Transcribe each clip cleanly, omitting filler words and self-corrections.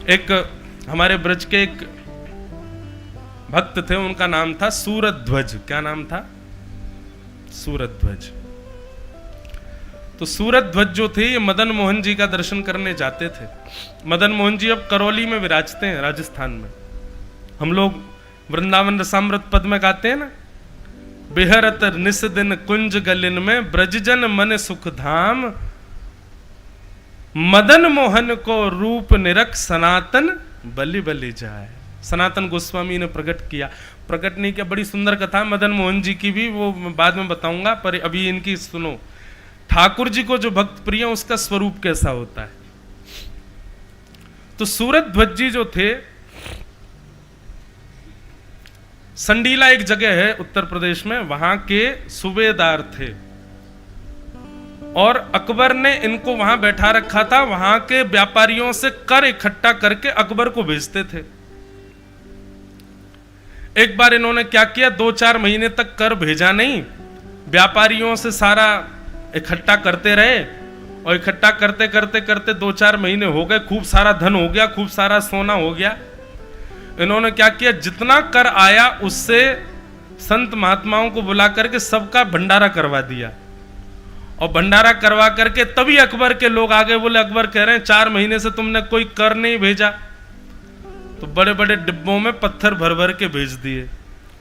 एक हमारे ब्रज के एक भक्त थे, उनका नाम था सूरध्वज। क्या नाम था? सूरध्वज। तो सूरध्वज जो थे ये मदन मोहन जी का दर्शन करने जाते थे। मदन मोहन जी अब करौली में विराजते हैं, राजस्थान में। हम लोग वृंदावन रसामृत पद में गाते हैं ना, बिहरत निस दिन कुंज गलिन में ब्रजजन मन सुख धाम, मदन मोहन को रूप निरख सनातन बलि बलि जाए। सनातन गोस्वामी ने प्रकट किया। प्रकट नहीं किया, बड़ी सुंदर कथा मदन मोहन जी की भी, वो बाद में बताऊंगा, पर अभी इनकी सुनो। ठाकुर जी को जो भक्त प्रिय उसका स्वरूप कैसा होता है। तो सूरध्वज जी जो थे, संडीला एक जगह है उत्तर प्रदेश में, वहां के सूबेदार थे और अकबर ने इनको वहां बैठा रखा था। वहां के व्यापारियों से कर इकट्ठा करके अकबर को भेजते थे। एक बार इन्होंने क्या किया, 2-4 महीने तक कर भेजा नहीं, व्यापारियों से सारा इकट्ठा करते रहे और इकट्ठा करते करते करते 2-4 महीने हो गए, खूब सारा धन हो गया, खूब सारा सोना हो गया। इन्होंने क्या किया, जितना कर आया उससे संत महात्माओं को बुला करके सबका भंडारा करवा दिया। और भंडारा करवा करके तभी अकबर के लोग आगे बोले, अकबर कह रहे हैं 4 महीने से तुमने कोई कर नहीं भेजा। तो बड़े बड़े डिब्बों में पत्थर भर भर के भेज दिए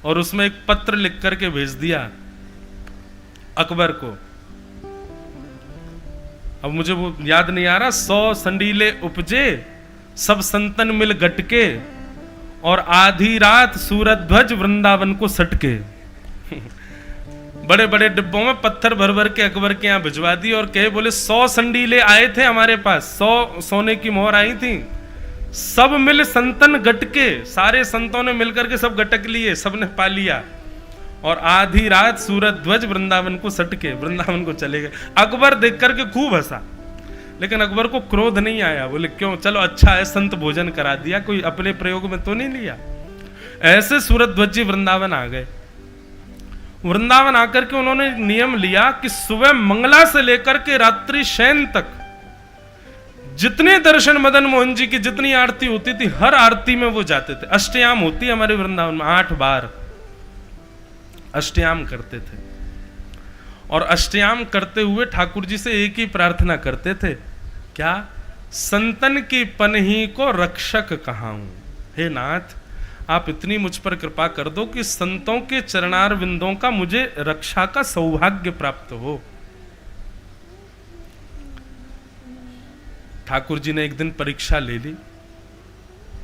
और उसमें एक पत्र लिख करके भेज दिया अकबर को। अब मुझे वो याद नहीं आ रहा, 100 संडीले उपजे सब संतन मिल गटके और आधी रात सूरध्वज वृंदावन को सटके। बड़े बड़े डिब्बों में पत्थर भर भर के अकबर के यहाँ भिजवा दी और कहे, बोले 100 संडीले आए थे हमारे पास, 100 सोने की मोहर आई थी, सब मिल संतन गटके, सारे संतों ने मिलकर के सब गटक लिए, सबने पा लिया और आधी रात सूरध्वज वृंदावन को सटके, वृंदावन को चले गए। अकबर देख करके खूब हंसा, लेकिन अकबर को क्रोध नहीं आया। बोले क्यों, चलो अच्छा है, संत भोजन करा दिया, कोई अपने प्रयोग में तो नहीं लिया। ऐसे सूरध्वज जी वृंदावन आ गए। वृंदावन आकर के उन्होंने नियम लिया कि सुबह मंगला से लेकर के रात्रि शयन तक जितने दर्शन मदन मोहन जी की जितनी आरती होती थी, हर आरती में वो जाते थे। अष्टयाम होती है हमारे वृंदावन में, 8 बार अष्टयाम करते थे। और अष्टयाम करते हुए ठाकुर जी से एक ही प्रार्थना करते थे, क्या? संतन की पनही को रक्षक कहाऊं। हे नाथ, आप इतनी मुझ पर कृपा कर दो कि संतों के चरणार विंदों का मुझे रक्षा का सौभाग्य प्राप्त हो। ठाकुर जी ने एक दिन परीक्षा ले ली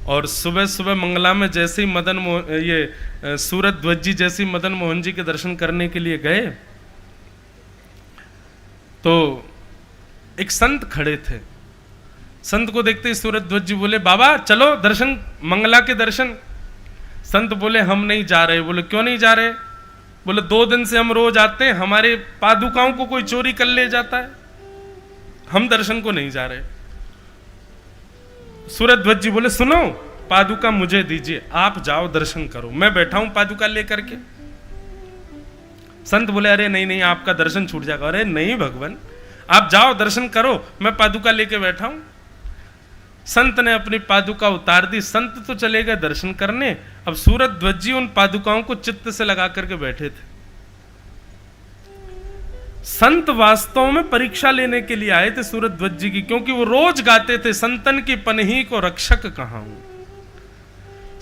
और सुबह सुबह मंगला में जैसे ही सूरध्वज जी जैसे मदन मोहन जी के दर्शन करने के लिए गए तो एक संत खड़े थे। संत को देखते ही सूरध्वज जी बोले, बाबा चलो दर्शन, मंगला के दर्शन। संत बोले, हम नहीं जा रहे। बोले क्यों नहीं जा रहे? बोले 2 दिन से हम रोज आते हैं, हमारे पादुकाओं को कोई चोरी कर ले जाता है, हम दर्शन को नहीं जा रहे। सूरध्वज जी बोले, सुनो, पादुका मुझे दीजिए, आप जाओ दर्शन करो, मैं बैठा हूं पादुका लेकर के। संत बोले, अरे नहीं नहीं, आपका दर्शन छूट जाएगा। अरे नहीं भगवान, आप जाओ दर्शन करो, मैं पादुका लेके बैठा हूं। संत ने अपनी पादुका उतार दी, संत तो चले गए दर्शन करने। अब सूरध्वज जी उन पादुकाओं को चित्त से लगा करके बैठे थे। संत वास्तव में परीक्षा लेने के लिए आए थे सूरध्वज जी की, क्योंकि वो रोज गाते थे, संतन की पनही को रक्षक कहाऊं।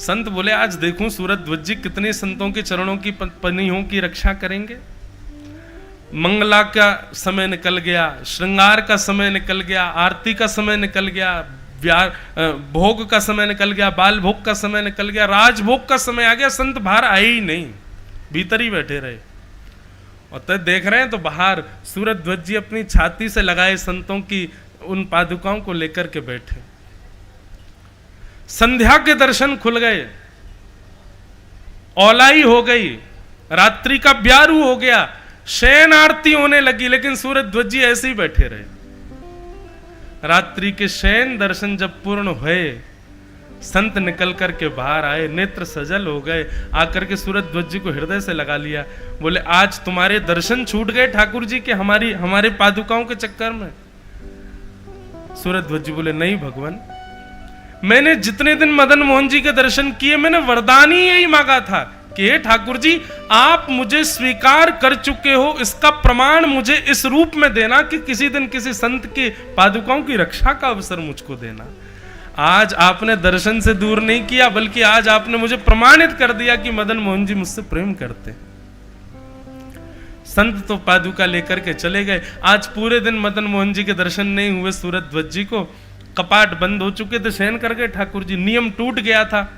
संत बोले, आज देखूं सूरध्वज जी कितने संतों के चरणों की पनहियों की रक्षा करेंगे। मंगला का समय निकल गया, श्रृंगार का समय निकल गया, आरती का समय निकल गया, भोग का समय निकल गया, बाल भोग का समय निकल गया, राजभोग का समय आ गया। संत बाहर आए ही नहीं, भीतर ही बैठे रहे। और तब देख रहे हैं तो बाहर सूरध्वज जी अपनी छाती से लगाए संतों की उन पादुकाओं को लेकर के बैठे। संध्या के दर्शन खुल गए, औलाई हो गई, रात्रि का ब्यारू हो गया, शयन आरती होने लगी, लेकिन सूरध्वज जी ऐसे ही बैठे रहे। रात्रि के शयन दर्शन जब पूर्ण हुए, संत निकल करके बाहर आए, नेत्र सजल हो गए, आकर के सूरध्वज जी को हृदय से लगा लिया। बोले, आज तुम्हारे दर्शन छूट गए ठाकुर जी के हमारे पादुकाओं के चक्कर में। सूरध्वज जी बोले, नहीं भगवान, मैंने जितने दिन मदन मोहन जी के दर्शन किए, मैंने वरदान ही यही मांगा था कि हे ठाकुर जी, आप मुझे स्वीकार कर चुके हो, इसका प्रमाण मुझे इस रूप में देना कि किसी दिन किसी संत के पादुकाओं की रक्षा का अवसर मुझको देना। आज आपने दर्शन से दूर नहीं किया, बल्कि आज आपने मुझे प्रमाणित कर दिया कि मदन मोहन जी मुझसे प्रेम करते हैं। संत तो पादुका लेकर के चले गए। आज पूरे दिन मदन मोहन जी के दर्शन नहीं हुए। सूरत ध्वज जी को कपाट बंद हो चुके थे, शयन कर गए ठाकुर जी। नियम टूट गया था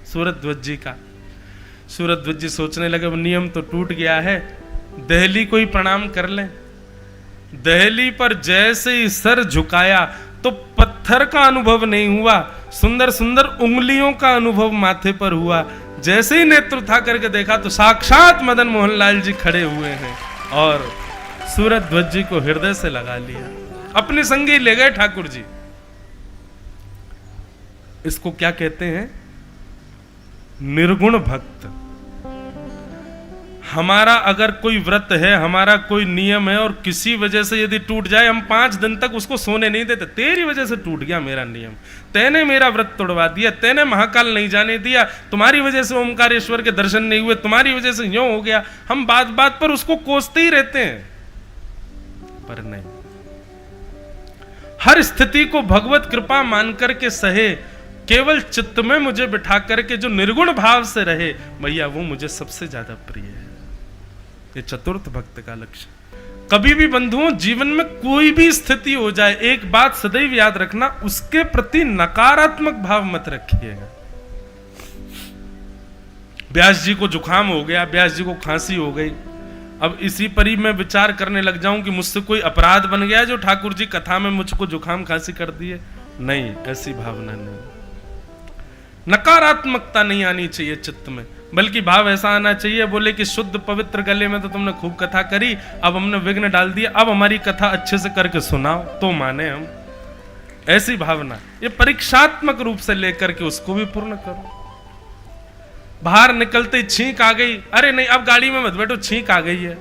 सूरत ध्वज जी का। सूरत ध्वज जी सोचने लगे, वो नियम तो टूट गया है, दहली को ही प्रणाम कर लें। दहली पर जैसे ही सर झुकाया तो पत्थर का अनुभव नहीं हुआ, सुंदर सुंदर उंगलियों का अनुभव माथे पर हुआ। जैसे ही नेत्र उठा करके देखा तो साक्षात मदन मोहन लाल जी खड़े हुए हैं और सूरत ध्वज जी को हृदय से लगा लिया, अपने संगी ले गए ठाकुर जी। इसको क्या कहते हैं? निर्गुण भक्त। हमारा अगर कोई व्रत है, हमारा कोई नियम है और किसी वजह से यदि टूट जाए, हम 5 दिन तक उसको सोने नहीं देते। तेरी वजह से टूट गया मेरा नियम, तैने मेरा व्रत तोड़वा दिया, तैने महाकाल नहीं जाने दिया, तुम्हारी वजह से ओमकारेश्वर के दर्शन नहीं हुए, तुम्हारी वजह से यूं हो गया। हम बात बात पर उसको कोसते ही रहते हैं, पर नहीं, हर स्थिति को भगवत कृपा मान करके सहे, केवल चित्त में मुझे बिठा करके जो निर्गुण भाव से रहे, भैया वो मुझे सबसे ज्यादा प्रिय है। ये चतुर्थ भक्त का लक्ष्य। कभी भी बंधुओं, जीवन में कोई भी स्थिति हो जाए, एक बात सदैव याद रखना, उसके प्रति नकारात्मक भाव मत रखिएगा। व्यास जी को जुकाम हो गया, व्यास जी को खांसी हो गई, अब इसी पर ही मैं विचार करने लग जाऊं कि मुझसे कोई अपराध बन गया जो ठाकुर जी कथा में मुझको जुकाम खांसी कर दिए। नहीं, ऐसी भावना नहीं, नकारात्मकता नहीं आनी चाहिए चित्त में, बल्कि भाव ऐसा आना चाहिए, बोले कि शुद्ध पवित्र गले में तो तुमने खूब कथा करी, अब हमने विघ्न डाल दिया, अब हमारी कथा अच्छे से करके सुनाओ तो माने हम। ऐसी भावना, ये परीक्षात्मक रूप से लेकर के उसको भी पूर्ण करो। बाहर निकलते छींक आ गई, अरे नहीं अब गाड़ी में मत बैठो, छींक आ गई है,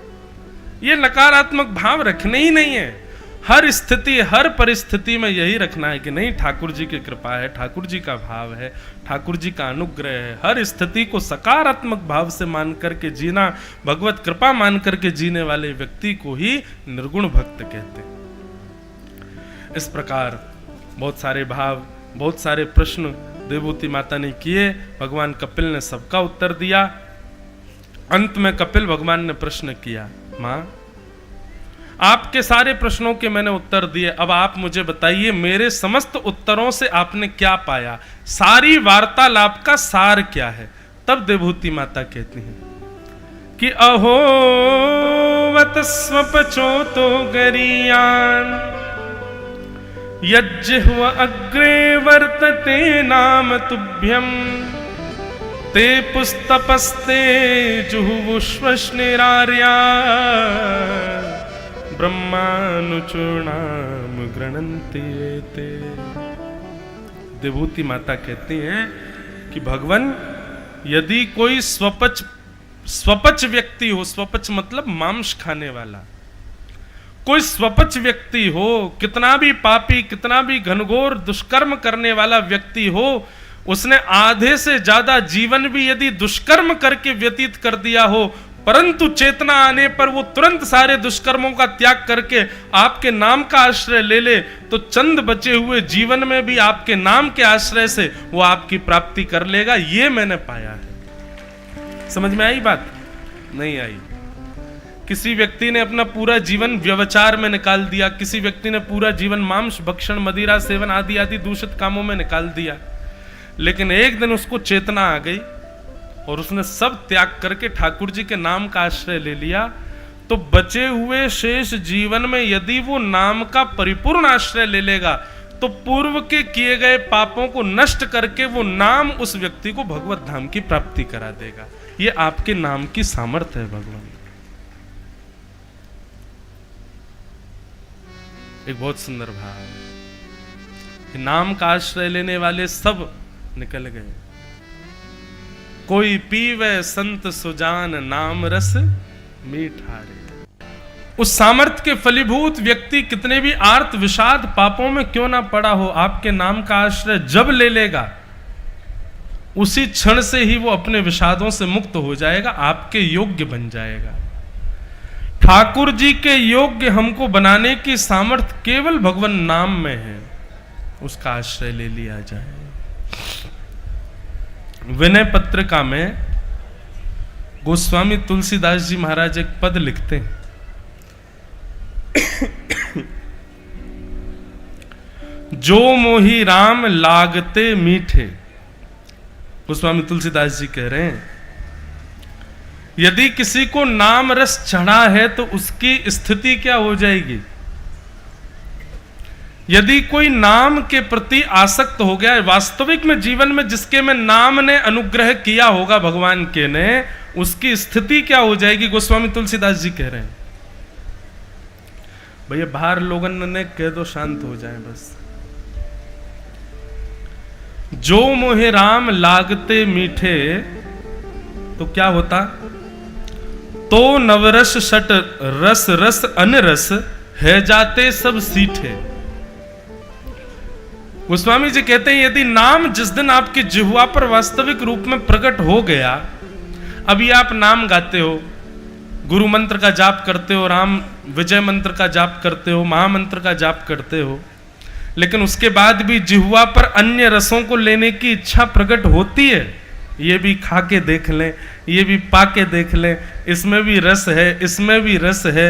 ये नकारात्मक भाव रखने ही नहीं है। हर स्थिति, हर परिस्थिति में यही रखना है कि नहीं, ठाकुर जी की कृपा है, ठाकुर जी का भाव है, ठाकुर जी का अनुग्रह है। हर स्थिति को सकारात्मक भाव से मान करके जीना, भगवत कृपा मान करके जीने वाले व्यक्ति को ही निर्गुण भक्त कहते हैं। इस प्रकार बहुत सारे भाव, बहुत सारे प्रश्न देवभूति माता ने किए, भगवान कपिल ने सबका उत्तर दिया। अंत में कपिल भगवान ने प्रश्न किया, मां आपके सारे प्रश्नों के मैंने उत्तर दिए, अब आप मुझे बताइए मेरे समस्त उत्तरों से आपने क्या पाया, सारी वार्तालाप का सार क्या है। तब देवभूति माता कहती हैं कि अहो वत स्वपचो तो गरियान यज्जिह्व अग्रे वर्तते नाम तुभ्यम ते पुस्तपस्ते जुहुवुष्वश्निरार्या ब्रह्मानुचूर्णाम गृणन्ति एते। देवभूति माता कहती हैं कि भगवान, यदि कोई स्वपच व्यक्ति हो, स्वपच मतलब मांस खाने वाला, कोई स्वपच व्यक्ति हो, कितना भी पापी, कितना भी घनघोर दुष्कर्म करने वाला व्यक्ति हो, उसने आधे से ज्यादा जीवन भी यदि दुष्कर्म करके व्यतीत कर दिया हो, परंतु चेतना आने पर वो तुरंत सारे दुष्कर्मों का त्याग करके आपके नाम का आश्रय ले ले, तो चंद बचे हुए जीवन में भी आपके नाम के आश्रय से वो आपकी प्राप्ति कर लेगा। ये मैंने पाया है। समझ में आई बात? नहीं आई। किसी व्यक्ति ने अपना पूरा जीवन व्यभिचार में निकाल दिया, किसी व्यक्ति ने पूरा जीवन मांस भक्षण, मदिरा सेवन आदि आदि दूषित कामों में निकाल दिया, लेकिन एक दिन उसको चेतना आ गई और उसने सब त्याग करके ठाकुर जी के नाम का आश्रय ले लिया, तो बचे हुए शेष जीवन में यदि वो नाम का परिपूर्ण आश्रय ले लेगा, तो पूर्व के किए गए पापों को नष्ट करके वो नाम उस व्यक्ति को भगवत धाम की प्राप्ति करा देगा। ये आपके नाम की सामर्थ्य है भगवान। एक बहुत सुंदर भाव, नाम का आश्रय लेने वाले सब निकल गए। कोई पीवे संत सुजान नाम रस मीठा रे। उस सामर्थ्य के फलीभूत व्यक्ति कितने भी आर्त विषाद पापों में क्यों ना पड़ा हो, आपके नाम का आश्रय जब ले लेगा उसी क्षण से ही वो अपने विषादों से मुक्त हो जाएगा, आपके योग्य बन जाएगा। ठाकुर जी के योग्य हमको बनाने की सामर्थ्य केवल भगवान नाम में है, उसका आश्रय ले लिया जाए। विनय पत्रिका में गोस्वामी तुलसीदास जी महाराज एक पद लिखते हैं, जो मोहि राम लागते मीठे। गोस्वामी तुलसीदास जी कह रहे हैं, यदि किसी को नाम रस चढ़ा है तो उसकी स्थिति क्या हो जाएगी। यदि कोई नाम के प्रति आसक्त हो गया है, वास्तविक में जीवन में जिसके में नाम ने अनुग्रह किया होगा भगवान के ने, उसकी स्थिति क्या हो जाएगी। गोस्वामी तुलसीदास जी कह रहे हैं, भैया बाहर लोगन ने कह दो शांत हो जाए बस। जो मोहे राम लागते मीठे, तो क्या होता, तो नवरस सट रस रस अनरस है जाते सब सीठे। गोस्वामी जी कहते हैं, यदि नाम जिस दिन आपकी जिह्वा पर वास्तविक रूप में प्रकट हो गया, अभी आप नाम गाते हो, गुरु मंत्र का जाप करते हो, राम विजय मंत्र का जाप करते हो, महामंत्र का जाप करते हो, लेकिन उसके बाद भी जिह्वा पर अन्य रसों को लेने की इच्छा प्रकट होती है। ये भी खा के देख लें, ये भी पा के देख लें, इसमें भी रस है, इसमें भी रस है,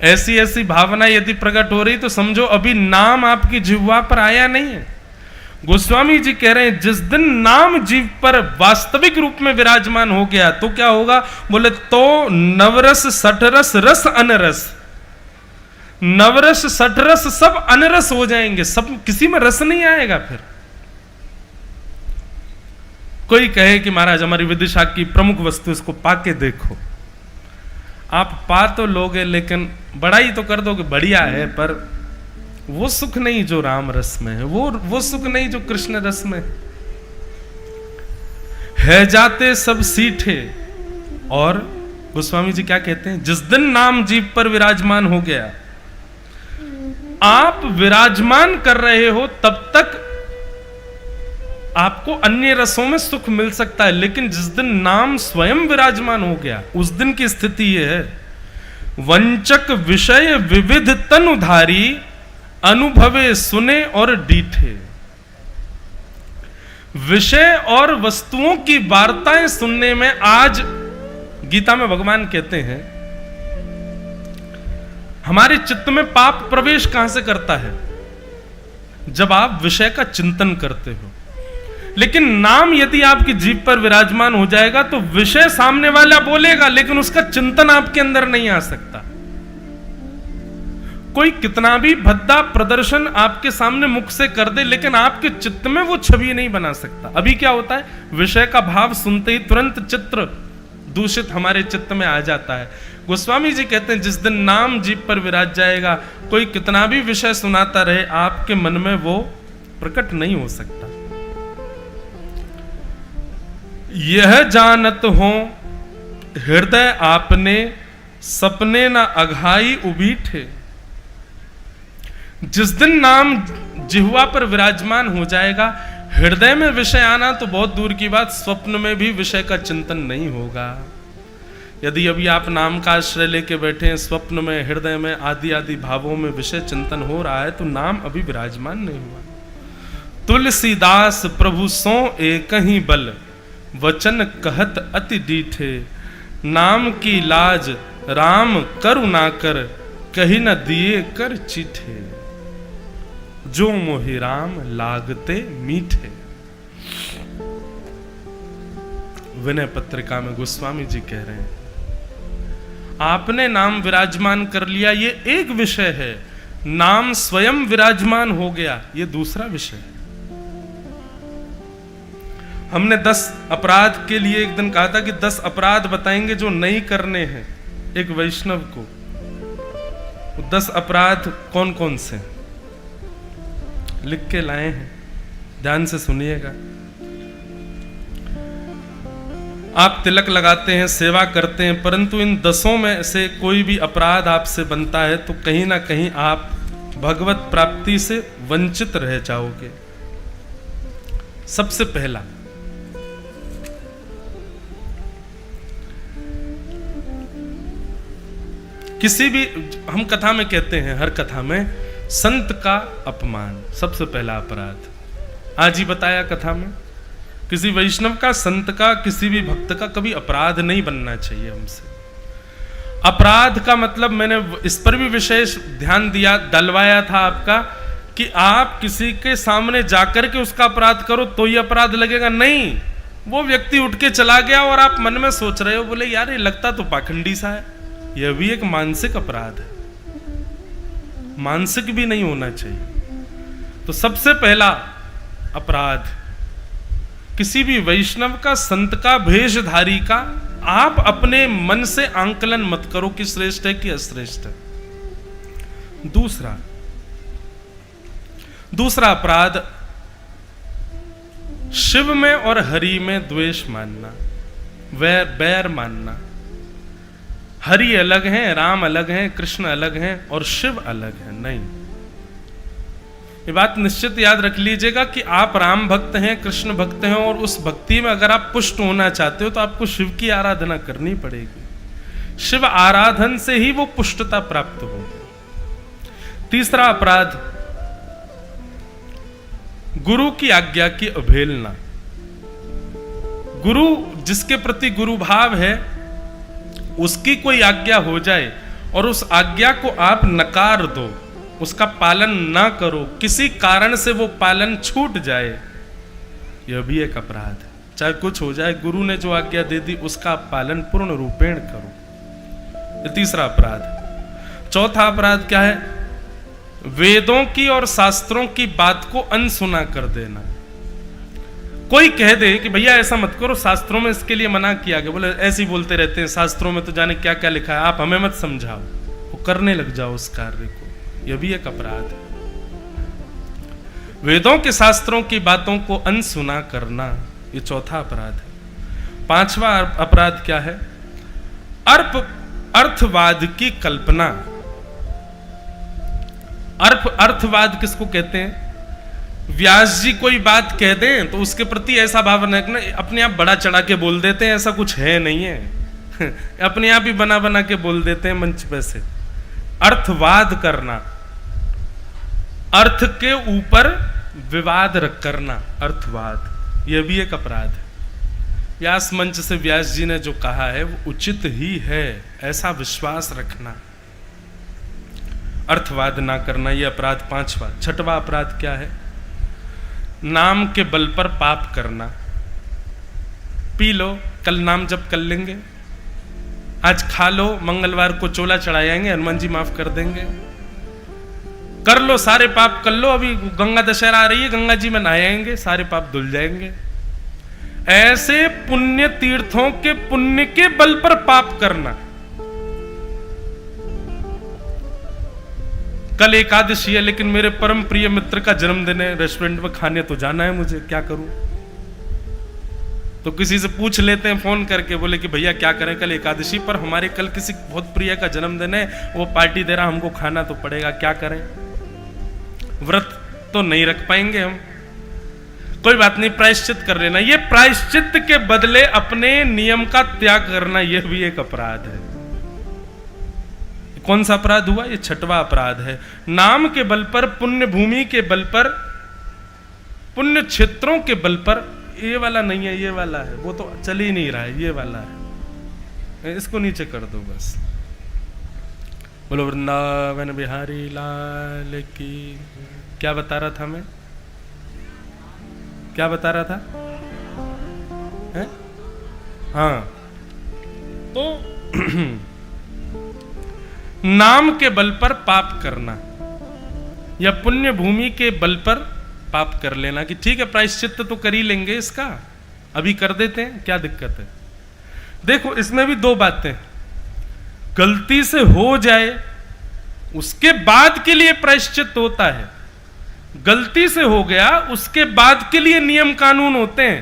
ऐसी ऐसी भावना यदि प्रकट हो रही तो समझो अभी नाम आपकी जिह्वा पर आया नहीं है। गोस्वामी जी कह रहे हैं, जिस दिन नाम जीव पर वास्तविक रूप में विराजमान हो गया तो क्या होगा। बोले तो नवरस सठरस रस अनरस, नवरस सठरस सब अनरस हो जाएंगे, सब किसी में रस नहीं आएगा। फिर कोई कहे कि महाराज हमारी विदिशा की प्रमुख वस्तु, इसको पाके देखो। आप पा तो लोगे लेकिन बड़ाई तो कर दोगे, बढ़िया है, पर वो सुख नहीं जो राम रस में है, वो सुख नहीं जो कृष्ण रस में है जाते सब सीठे। और गोस्वामी जी क्या कहते हैं, जिस दिन नाम जीव पर विराजमान हो गया, आप विराजमान कर रहे हो तब तक आपको अन्य रसों में सुख मिल सकता है, लेकिन जिस दिन नाम स्वयं विराजमान हो गया उस दिन की स्थिति यह है, वंचक विषय विविध तनुधारी अनुभवे सुने और डीठे। विषय और वस्तुओं की वार्ताएं सुनने में, आज गीता में भगवान कहते हैं, हमारे चित्त में पाप प्रवेश कहां से करता है, जब आप विषय का चिंतन करते हो। लेकिन नाम यदि आपकी जीभ पर विराजमान हो जाएगा तो विषय सामने वाला बोलेगा, लेकिन उसका चिंतन आपके अंदर नहीं आ सकता। कोई कितना भी भद्दा प्रदर्शन आपके सामने मुख से कर दे, लेकिन आपके चित्त में वो छवि नहीं बना सकता। अभी क्या होता है, विषय का भाव सुनते ही तुरंत चित्र दूषित हमारे चित्त में आ जाता है। गोस्वामी जी कहते हैं, जिस दिन नाम जीभ पर विराज जाएगा, कोई कितना भी विषय सुनाता रहे, आपके मन में वो प्रकट नहीं हो सकता। यह जानत हो हृदय आपने, सपने न अघाई उबीठे। जिस दिन नाम जिह्वा पर विराजमान हो जाएगा, हृदय में विषय आना तो बहुत दूर की बात, स्वप्न में भी विषय का चिंतन नहीं होगा। यदि अभी आप नाम का आश्रय लेके बैठे हैं, स्वप्न में, हृदय में, आदि आदि भावों में विषय चिंतन हो रहा है, तो नाम अभी विराजमान नहीं हुआ। तुलसीदास प्रभु सो एक ही बल, वचन कहत अति डीठे। नाम की लाज राम करुणा कर, कही न दिए कर चीठे। जो मोहि राम लागते मीठे। विनय पत्रिका में गोस्वामी जी कह रहे हैं, आपने नाम विराजमान कर लिया, ये एक विषय है। नाम स्वयं विराजमान हो गया, ये दूसरा विषय है। हमने 10 अपराध के लिए एक दिन कहा था कि 10 अपराध बताएंगे जो नहीं करने हैं एक वैष्णव को। 10 अपराध कौन कौन से लिख के लाए हैं, ध्यान से सुनिएगा। आप तिलक लगाते हैं, सेवा करते हैं, परंतु इन 10 में से कोई भी अपराध आपसे बनता है तो कहीं ना कहीं आप भगवत प्राप्ति से वंचित रह जाओगे। सबसे पहला, किसी भी, हम कथा में कहते हैं, हर कथा में संत का अपमान सबसे पहला अपराध। आज ही बताया कथा में, किसी वैष्णव का, संत का, किसी भी भक्त का कभी अपराध नहीं बनना चाहिए हमसे। अपराध का मतलब मैंने इस पर भी विशेष ध्यान दिया, दलवाया था आपका, कि आप किसी के सामने जाकर के उसका अपराध करो तो ये अपराध लगेगा, नहीं। वो व्यक्ति उठ के चला गया और आप मन में सोच रहे हो, बोले यार ये लगता तो पाखंडी सा है, यह भी एक मानसिक अपराध है, मानसिक भी नहीं होना चाहिए। तो सबसे पहला अपराध, किसी भी वैष्णव का, संत का, भेषधारी का आप अपने मन से आंकलन मत करो कि श्रेष्ठ है कि अश्रेष्ठ है। दूसरा अपराध, शिव में और हरि में द्वेष मानना, बैर मानना। हरि अलग हैं, राम अलग हैं, कृष्ण अलग हैं और शिव अलग हैं, नहीं। ये बात निश्चित याद रख लीजिएगा कि आप राम भक्त हैं, कृष्ण भक्त हैं, और उस भक्ति में अगर आप पुष्ट होना चाहते हो तो आपको शिव की आराधना करनी पड़ेगी। शिव आराधन से ही वो पुष्टता प्राप्त होगी। तीसरा अपराध, गुरु की आज्ञा की अवहेलना। गुरु, जिसके प्रति गुरु भाव है, उसकी कोई आज्ञा हो जाए और उस आज्ञा को आप नकार दो, उसका पालन ना करो, किसी कारण से वो पालन छूट जाए, यह भी एक अपराध है। चाहे कुछ हो जाए, गुरु ने जो आज्ञा दे दी उसका पालन पूर्ण रूपेण करो। ये तीसरा अपराध। चौथा अपराध क्या है? वेदों की और शास्त्रों की बात को अनसुना कर देना। कोई कह दे कि भैया ऐसा मत करो, शास्त्रों में इसके लिए मना किया गया, बोले ऐसे ही बोलते रहते हैं, शास्त्रों में तो जाने क्या क्या लिखा है, आप हमें मत समझाओ, वो करने लग जाओ उस कार्य को, यह भी एक अपराध है। वेदों के शास्त्रों की बातों को अनसुना करना, ये चौथा अपराध है। पांचवा अपराध क्या है? अर्थवाद की कल्पना। अर्थवाद किसको कहते हैं? व्यास जी कोई बात कह दें तो उसके प्रति ऐसा भाव रखना, अपने आप बड़ा चढ़ा के बोल देते हैं, ऐसा कुछ है नहीं है अपने आप ही बना बना के बोल देते हैं मंच पे से। अर्थवाद करना, अर्थ के ऊपर विवाद रख करना, अर्थवाद, यह भी एक अपराध है। व्यास मंच से व्यास जी ने जो कहा है वो उचित ही है, ऐसा विश्वास रखना, अर्थवाद ना करना, यह अपराध पांचवा। छठवां अपराध क्या है? नाम के बल पर पाप करना। पी लो, कल नाम जप कर लेंगे, आज खा लो, मंगलवार को चोला चढ़ाएंगे, हनुमान जी माफ कर देंगे, कर लो, सारे पाप कर लो, अभी गंगा दशहरा आ रही है, गंगा जी में नहाएंगे, सारे पाप धुल जाएंगे। ऐसे पुण्य तीर्थों के पुण्य के बल पर पाप करना। कल एकादशी है लेकिन मेरे परम प्रिय मित्र का जन्मदिन है, रेस्टोरेंट में खाने तो जाना है मुझे, क्या करूं? तो किसी से पूछ लेते हैं फोन करके, बोले कि भैया क्या करें कल एकादशी पर, हमारे कल किसी बहुत प्रिय का जन्मदिन है, वो पार्टी दे रहा, हमको खाना तो पड़ेगा, क्या करें? व्रत तो नहीं रख पाएंगे हम, कोई बात नहीं, प्रायश्चित कर लेना। ये प्रायश्चित के बदले अपने नियम का त्याग करना, यह भी एक अपराध है। कौन सा अपराध हुआ? ये छठवां अपराध है। नाम के बल पर, पुण्य भूमि के बल पर, पुण्य क्षेत्रों के बल पर, ये वाला नहीं है, ये वाला है, वो तो चल ही नहीं रहा है, ये वाला है, इसको नीचे कर दो बस। बोलो वृंदावन बिहारी लाल की। क्या बता रहा था मैं? क्या बता रहा था? है? हाँ, तो नाम के बल पर पाप करना या पुण्य भूमि के बल पर पाप कर लेना कि ठीक है प्रायश्चित तो कर ही लेंगे, इसका अभी कर देते हैं, क्या दिक्कत है? देखो इसमें भी दो बातें, गलती से हो जाए उसके बाद के लिए प्रायश्चित होता है, गलती से हो गया उसके बाद के लिए नियम कानून होते हैं,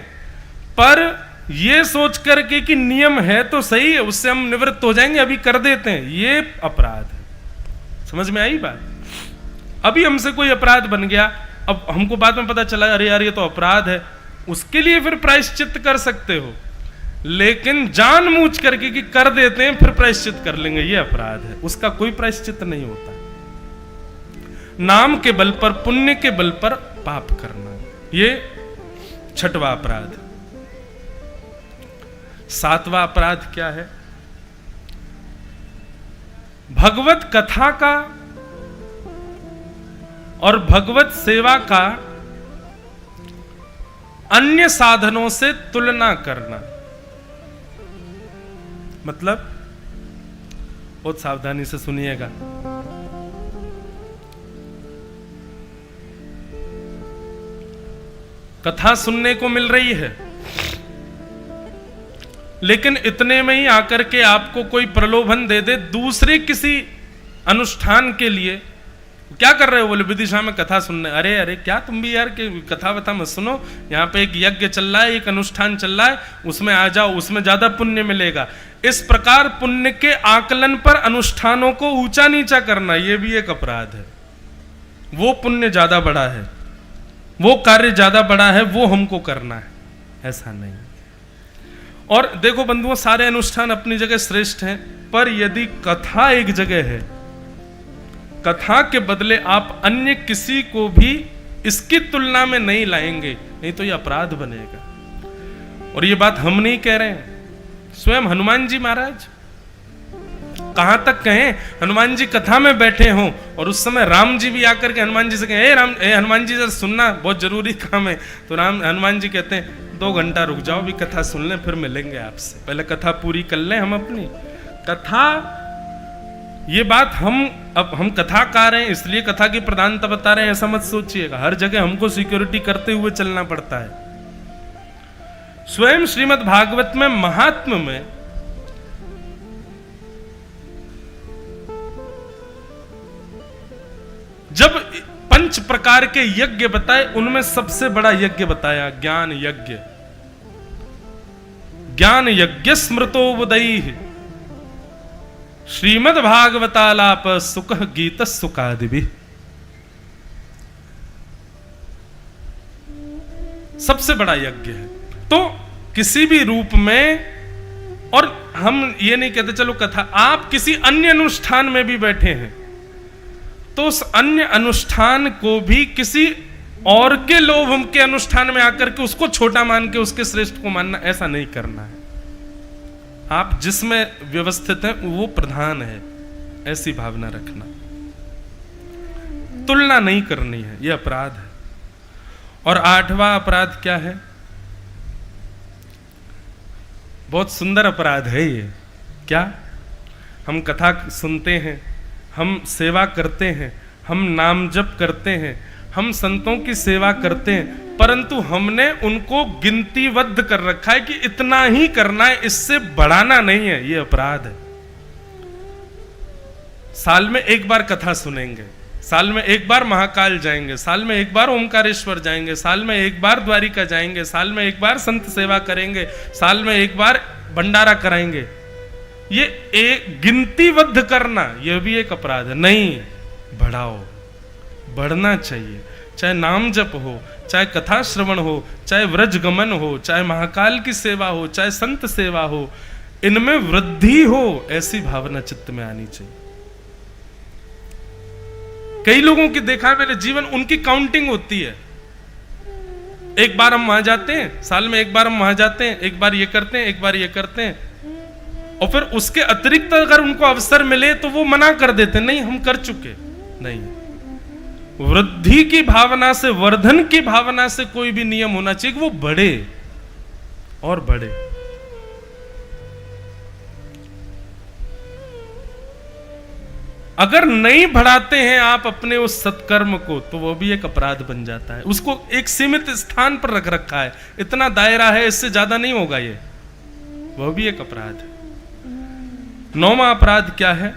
पर ये सोच करके कि नियम है तो सही है, उससे हम निवृत्त हो जाएंगे, अभी कर देते हैं, ये अपराध है। समझ में आई बात? अभी हमसे कोई अपराध बन गया, अब हमको बाद में पता चला अरे यार ये तो अपराध है, उसके लिए फिर प्रायश्चित कर सकते हो, लेकिन जानबूझ करके कि कर देते हैं फिर प्रायश्चित कर लेंगे, ये अपराध है। उसका कोई प्रायश्चित नहीं होता। नाम के बल पर, पुण्य के बल पर पाप करना, ये छठवां अपराध। सातवां अपराध क्या है? भगवत कथा का और भगवत सेवा का अन्य साधनों से तुलना करना। मतलब बहुत सावधानी से सुनिएगा। कथा सुनने को मिल रही है, लेकिन इतने में ही आकर के आपको कोई प्रलोभन दे दे दूसरे किसी अनुष्ठान के लिए, क्या कर रहे हो? बोले विदिशा में कथा सुनने। अरे अरे क्या तुम भी यार कि कथा वथा मत सुनो, यहाँ पे एक यज्ञ चल रहा है, एक अनुष्ठान चल रहा है, उसमें आ जाओ, उसमें ज्यादा पुण्य मिलेगा। इस प्रकार पुण्य के आकलन पर अनुष्ठानों को ऊंचा नीचा करना, यह भी एक अपराध है। वो पुण्य ज्यादा बड़ा है, वो कार्य ज्यादा बड़ा है, वो हमको करना है, ऐसा नहीं। और देखो बंधुओं, सारे अनुष्ठान अपनी जगह श्रेष्ठ हैं, पर यदि कथा एक जगह है, कथा के बदले आप अन्य किसी को भी इसकी तुलना में नहीं लाएंगे, नहीं तो ये अपराध बनेगा। और ये बात हम नहीं कह रहे हैं, स्वयं हनुमान जी महाराज कहां तक कहें, हनुमान जी कथा में बैठे हों और उस समय राम जी भी आकर के हनुमान जी से कहें, ए हनुमान जी जरा सुनना, बहुत जरूरी काम है। तो हनुमान जी कहते हैं 2 घंटा रुक जाओ, भी कथा सुन लें, फिर मिलेंगे आपसे, पहले कथा पूरी कर लें हम अपनी। कथा, ये बात हम कथाकार हैं इसलिए कथा की प्रधानता बता रहे हैं, ऐसा मत सोचिएगा। हर जगह हमको सिक्योरिटी करते हुए चलना पड़ता है। स्वयं श्रीमद् भागवत में महात्म्य में जब 5 प्रकार के यज्ञ बताए, उनमें सबसे बड़ा यज्ञ बताया ज्ञान यज्ञ। ज्ञान यज्ञ स्मृतोवदैः श्रीमद् भागवतालाप सुख गीत सुखादिभिः। सबसे बड़ा यज्ञ है। तो किसी भी रूप में, और हम ये नहीं कहते चलो कथा, आप किसी अन्य अनुष्ठान में भी बैठे हैं तो उस अन्य अनुष्ठान को भी किसी और के लोभ के अनुष्ठान में आकर के उसको छोटा मान के उसके श्रेष्ठ को मानना, ऐसा नहीं करना है। आप जिसमें व्यवस्थित हैं वो प्रधान है, ऐसी भावना रखना। तुलना नहीं करनी है, यह अपराध है। और 8वां अपराध क्या है? बहुत सुंदर अपराध है ये। क्या? हम कथा सुनते हैं, हम सेवा करते हैं, हम नाम जप करते हैं, हम संतों की सेवा करते हैं, परंतु हमने उनको गिनतीबद्ध कर रखा है कि इतना ही करना है, इससे बढ़ाना नहीं है, ये अपराध है। साल में एक बार कथा सुनेंगे, साल में एक बार महाकाल जाएंगे, साल में एक बार ओमकारेश्वर जाएंगे, साल में एक बार द्वारिका जाएंगे, साल में एक बार संत सेवा करेंगे, साल में एक बार भंडारा कराएंगे, ये एक गिनतीबद्ध करना, यह भी एक अपराध है। नहीं, बढ़ाओ, बढ़ना चाहिए। चाहे नाम जप हो, चाहे कथा श्रवण हो, चाहे व्रज गमन हो, चाहे महाकाल की सेवा हो, चाहे संत सेवा हो, इनमें वृद्धि हो, ऐसी भावना चित्त में आनी चाहिए। कई लोगों की देखा है मैंने, जीवन उनकी काउंटिंग होती है। एक बार हम वहां जाते हैं, साल में एक बार हम वहां जाते हैं, एक बार ये करते हैं, एक बार ये करते हैं, और फिर उसके अतिरिक्त अगर उनको अवसर मिले तो वो मना कर देते, नहीं हम कर चुके। नहीं, वृद्धि की भावना से, वर्धन की भावना से कोई भी नियम होना चाहिए कि वो बढ़े और बढ़े। अगर नहीं बढ़ाते हैं आप अपने उस सत्कर्म को, तो वो भी एक अपराध बन जाता है। उसको एक सीमित स्थान पर रख रखा है, इतना दायरा है, इससे ज्यादा नहीं होगा, ये वो भी एक अपराध है। 9वां अपराध क्या है?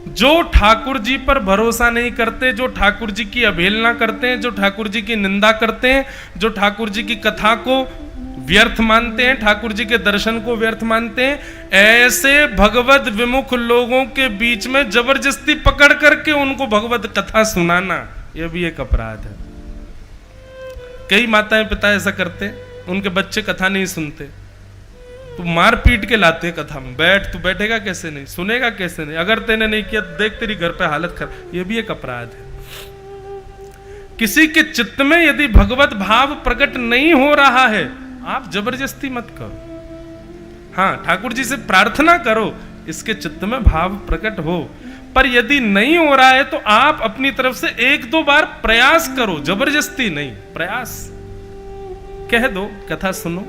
जो ठाकुर जी पर भरोसा नहीं करते, जो ठाकुर जी की अवहेलना करते हैं, जो ठाकुर जी की निंदा करते हैं, जो ठाकुर जी की कथा को व्यर्थ मानते हैं, ठाकुर जी के दर्शन को व्यर्थ मानते हैं, ऐसे भगवत विमुख लोगों के बीच में जबरदस्ती पकड़ करके उनको भगवत कथा सुनाना, यह भी एक अपराध है। कई माताएं पिता ऐसा करते, उनके बच्चे कथा नहीं सुनते तो मार पीट के लाते हैं कथा में, बैठ, तू बैठेगा कैसे नहीं, सुनेगा कैसे नहीं, अगर तेने नहीं किया देख तेरी घर पे हालत खराब, यह भी एक अपराध है। किसी के चित्त में यदि भगवत भाव प्रकट नहीं हो रहा है, आप जबरदस्ती मत करो। हाँ, ठाकुर जी से प्रार्थना करो इसके चित्त में भाव प्रकट हो, पर यदि नहीं हो रहा है तो आप अपनी तरफ से 1-2 बार प्रयास करो, जबरदस्ती नहीं, प्रयास कह दो कथा सुनो।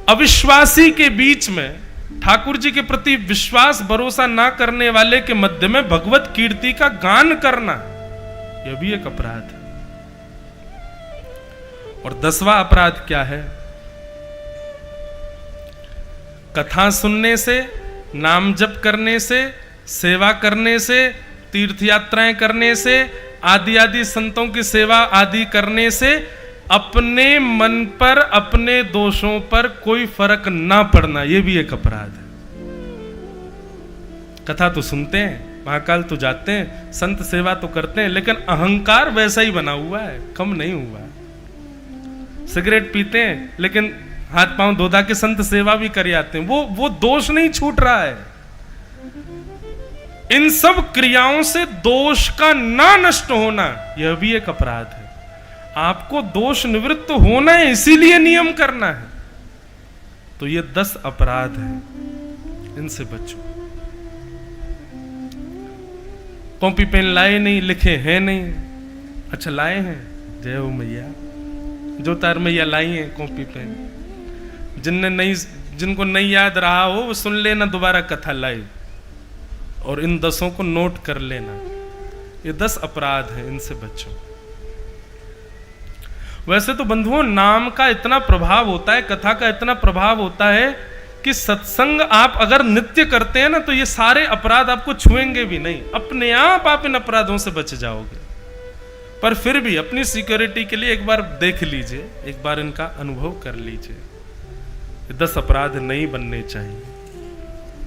अविश्वासी के बीच में, ठाकुर जी के प्रति विश्वास भरोसा ना करने वाले के मध्य में भगवत कीर्ति का गान करना, यह भी एक अपराध है। और 10वां अपराध क्या है? कथा सुनने से, नाम जप करने से, सेवा करने से, तीर्थ यात्राएं करने से, आदि आदि संतों की सेवा आदि करने से अपने मन पर, अपने दोषों पर कोई फर्क ना पड़ना, यह भी एक अपराध है। कथा तो सुनते हैं, महाकाल तो जाते हैं, संत सेवा तो करते हैं, लेकिन अहंकार वैसा ही बना हुआ है, कम नहीं हुआ है। सिगरेट पीते हैं लेकिन हाथ पांव धोधा के संत सेवा भी कर आते हैं, वो दोष नहीं छूट रहा है। इन सब क्रियाओं से दोष का ना नष्ट होना, यह भी एक अपराध है। आपको दोष निवृत्त होना है, इसीलिए नियम करना है। तो ये 10 अपराध हैं, इनसे बचो। कॉपी पेन लाए नहीं, लिखे हैं नहीं, अच्छा लाए हैं, जय हो मैया, जो तार मैया लाई हैं कॉपी पेन। जिनको नहीं याद रहा हो वो सुन लेना दोबारा कथा लाइव, और इन 10 को नोट कर लेना। ये 10 अपराध हैं, इनसे बचो। वैसे तो बंधुओं, नाम का इतना प्रभाव होता है, कथा का इतना प्रभाव होता है कि सत्संग आप अगर नित्य करते हैं ना, तो ये सारे अपराध आपको छुएंगे भी नहीं, अपने आप इन अपराधों से बच जाओगे। पर फिर भी अपनी सिक्योरिटी के लिए एक बार देख लीजिए, एक बार इनका अनुभव कर लीजिए। 10 अपराध नहीं बनने चाहिए।